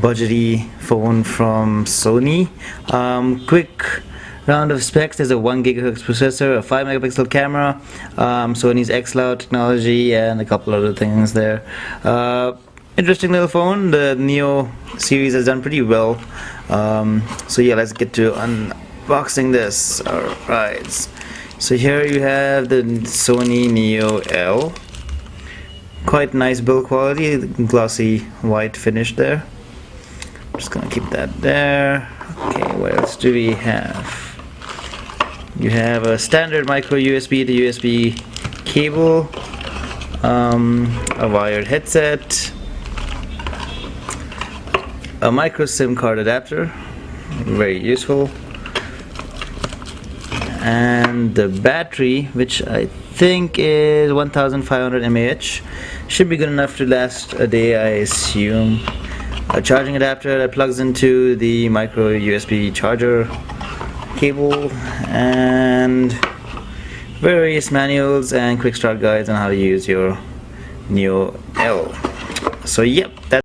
budgety phone from Sony. Quick round of specs: there's a 1 GHz processor, a 5 megapixel camera, Sony's XLOUD technology, and a couple other things there. Interesting little phone. The Neo series has done pretty well. So yeah, let's get to unboxing this. Alright, so here you have the Sony Neo L. Quite nice build quality, glossy white finish there. I'm just gonna keep that there. Okay, what else do we have? You have a standard micro USB to USB cable, a wired headset, a micro SIM card adapter, very useful, and the battery, which I think is 1500 mAh, should be good enough to last a day, I assume. A charging adapter that plugs into the micro USB charger cable, and various manuals and quick start guides on how to use your Neo L. So yep, that's